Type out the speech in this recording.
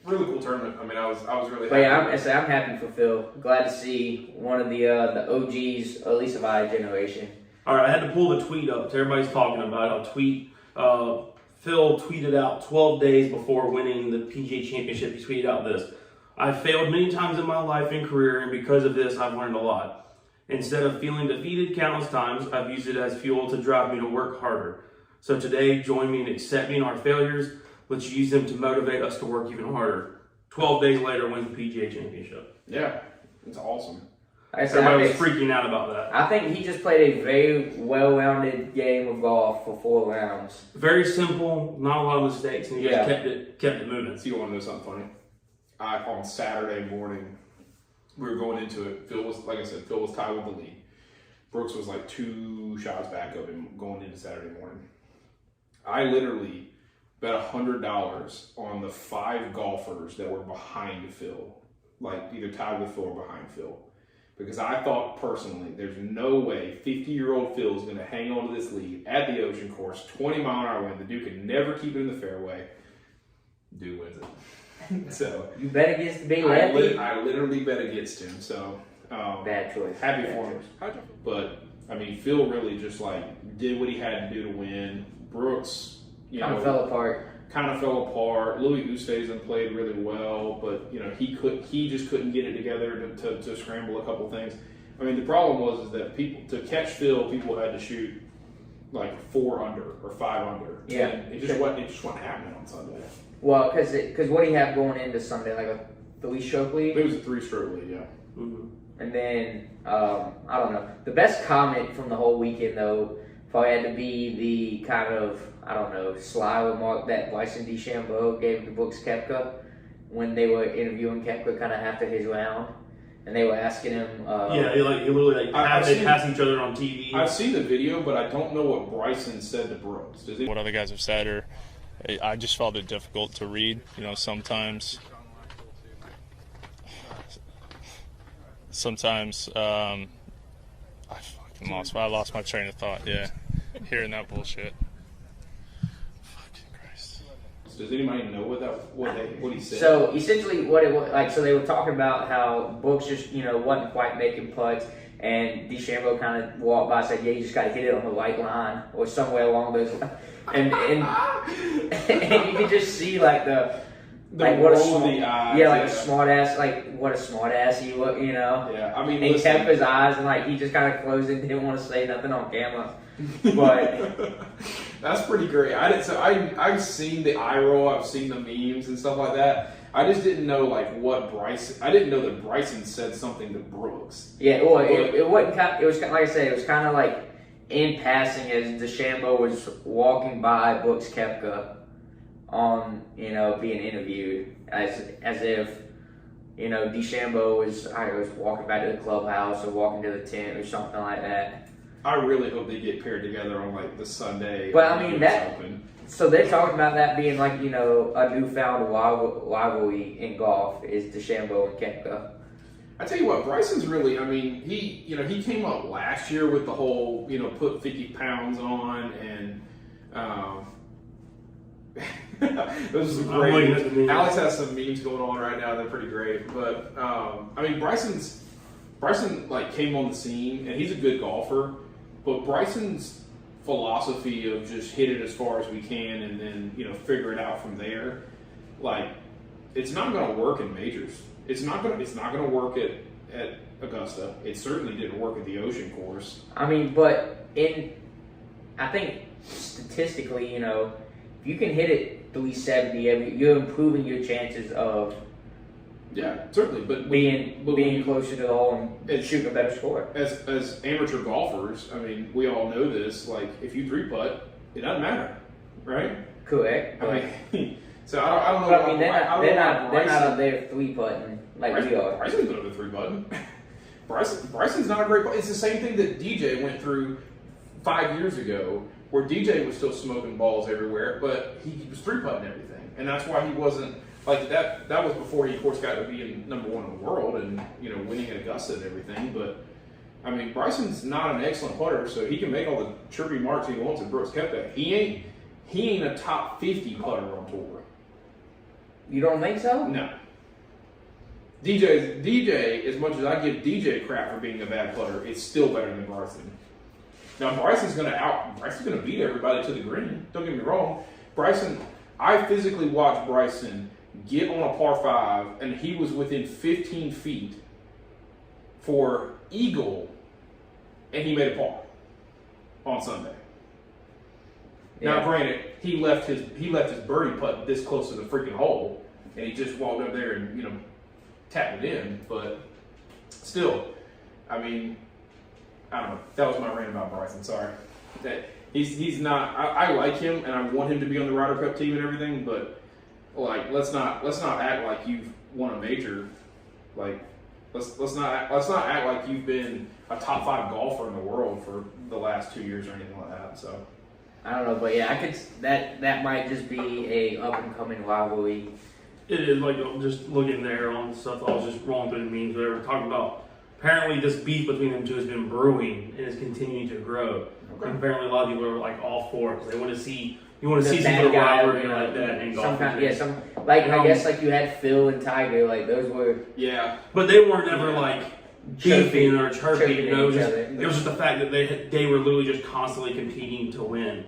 really cool tournament. I mean, I was really happy. But yeah, I'm happy for Phil. Glad to see one of the OGs, at least of our generation. All right, I had to pull the tweet up. Everybody's talking about it. I'll tweet. Phil tweeted out 12 days before winning the PGA Championship. He tweeted out this: "I failed many times in my life and career, and because of this, I've learned a lot. Instead of feeling defeated countless times, I've used it as fuel to drive me to work harder. So today, join me in accepting our failures. Let's use them to motivate us to work even harder." 12 days later, wins the PGA Championship. Yeah, it's awesome. Everybody was freaking out about that. I think he just played a very well-rounded game of golf for 4 rounds. Very simple, not a lot of mistakes, and he just kept it moving. So you want to know something funny? On Saturday morning, we were going into it. Phil was, like I said, Phil was tied with the lead. Brooks was like 2 shots back of him going into Saturday morning. I literally bet $100 on the 5 golfers that were behind Phil, like either tied with Phil or behind Phil. Because I thought personally, there's no way 50-year-old Phil is going to hang on to this lead at the Ocean Course, 20-mile-an-hour wind. The dude could never keep it in the fairway. Dude wins it. So you bet against the big lefty. I literally bet against him. So bad choice. Happy for him. But I mean, Phil really just like did what he had to do to win. Brooks, kind of fell apart. Louis Oosthuizen played really well, but you know he just couldn't get it together to scramble a couple things. I mean, the problem was that to catch Phil, people had to shoot like 4 under or 5 under. Yeah, and it just wasn't happening on Sunday. Well, because what do you have going into Sunday, like a 3-stroke lead? It was a 3-stroke lead, yeah. Mm-hmm. And then I don't know. The best comment from the whole weekend though probably had to be the kind of, I don't know, sly remark that Bryson DeChambeau gave to Brooks Koepka when they were interviewing Koepka kind of after his round, and they were asking him. He literally passed each other on TV. I've seen the video, but I don't know what Bryson said to Brooks. What other guys have said, or I just felt it difficult to read. You know, sometimes I lost my train of thought. Yeah, hearing that bullshit. Fucking Christ. Does anybody know what he said? So essentially, what it was like. So they were talking about how Brooks just wasn't quite making putts, and DeChambeau kind of walked by and said, "Yeah, you just got to hit it on the right line or somewhere along those lines." And and you could just see like what a smart ass, what a smart ass he was, Yeah, I mean, he kept his eyes and like he just kind of closed it, didn't want to say nothing on camera. But that's pretty great. I've seen the eye roll, I've seen the memes and stuff like that. I just didn't know what Bryson. I didn't know that Bryson said something to Brooks. Yeah, well, it wasn't. It was like I said, it was kind of like in passing as DeChambeau was walking by Brooks Koepka on being interviewed as if DeChambeau was walking back to the clubhouse or walking to the tent or something like that. I really hope they get paired together on the Sunday. But I mean so they're talking about that being a newfound rivalry in golf is DeChambeau and Koepka. I tell you what, Bryson's really. I mean, he came up last year with the whole put 50 pounds on and. Those are great. Alex has some memes going on right now. They're pretty great. But I mean, Bryson came on the scene, and he's a good golfer. But Bryson's philosophy of just hit it as far as we can, and then figure it out from there. It's not going to work in majors. It's not going to work at Augusta. It certainly didn't work at the Ocean Course. I mean, but I think statistically, if you can hit it 370, you're improving your chances of certainly, but being closer to the hole and shooting a better score. As amateur golfers, I mean, we all know this. If you 3-putt, it doesn't matter, right? Correct. I mean, so I don't know. But I mean, they're not up there 3-putting like we are. Bryson's good at the 3-putting. Bryson's not a great. It's the same thing that DJ went through 5 years ago, where DJ was still smoking balls everywhere, but he was 3-putting everything, and that's why he wasn't that. That was before he, of course, got to be number 1 in the world and winning at Augusta and everything. But I mean, Bryson's not an excellent putter, so he can make all the chirpy marks he wants at Brooks Koepka. He ain't a top 50 putter on tour. You don't think so? No. DJ, as much as I give DJ crap for being a bad putter, it's still better than Bryson. Now Bryson's gonna beat everybody to the green. Don't get me wrong. I physically watched Bryson get on a par 5, and he was within 15 feet for eagle, and he made a par on Sunday. Yeah. Now, granted, he left his birdie putt this close to the freaking hole, and he just walked up there and tapped it in. But still, I mean, I don't know. That was my rant about Bryson. Sorry. That he's not. I like him, and I want him to be on the Ryder Cup team and everything. But like, let's not act like you've won a major. Like, let's not act like you've been a top 5 golfer in the world for the last 2 years or anything like that. So. I don't know, but yeah, I could. That might just be a up and coming rivalry. It is like just looking there on stuff. I was just rolling through the memes. Whatever, talking about. Apparently, this beef between them two has been brewing and is continuing to grow. Okay. And apparently, a lot of people are like all for it because they want to see. You want to see some sort of rivalry like that in golf. I guess like you had Phil and Tiger, like those were. Yeah, but they weren't ever like beefing or chirping. It was just the fact that they were literally just constantly competing to win.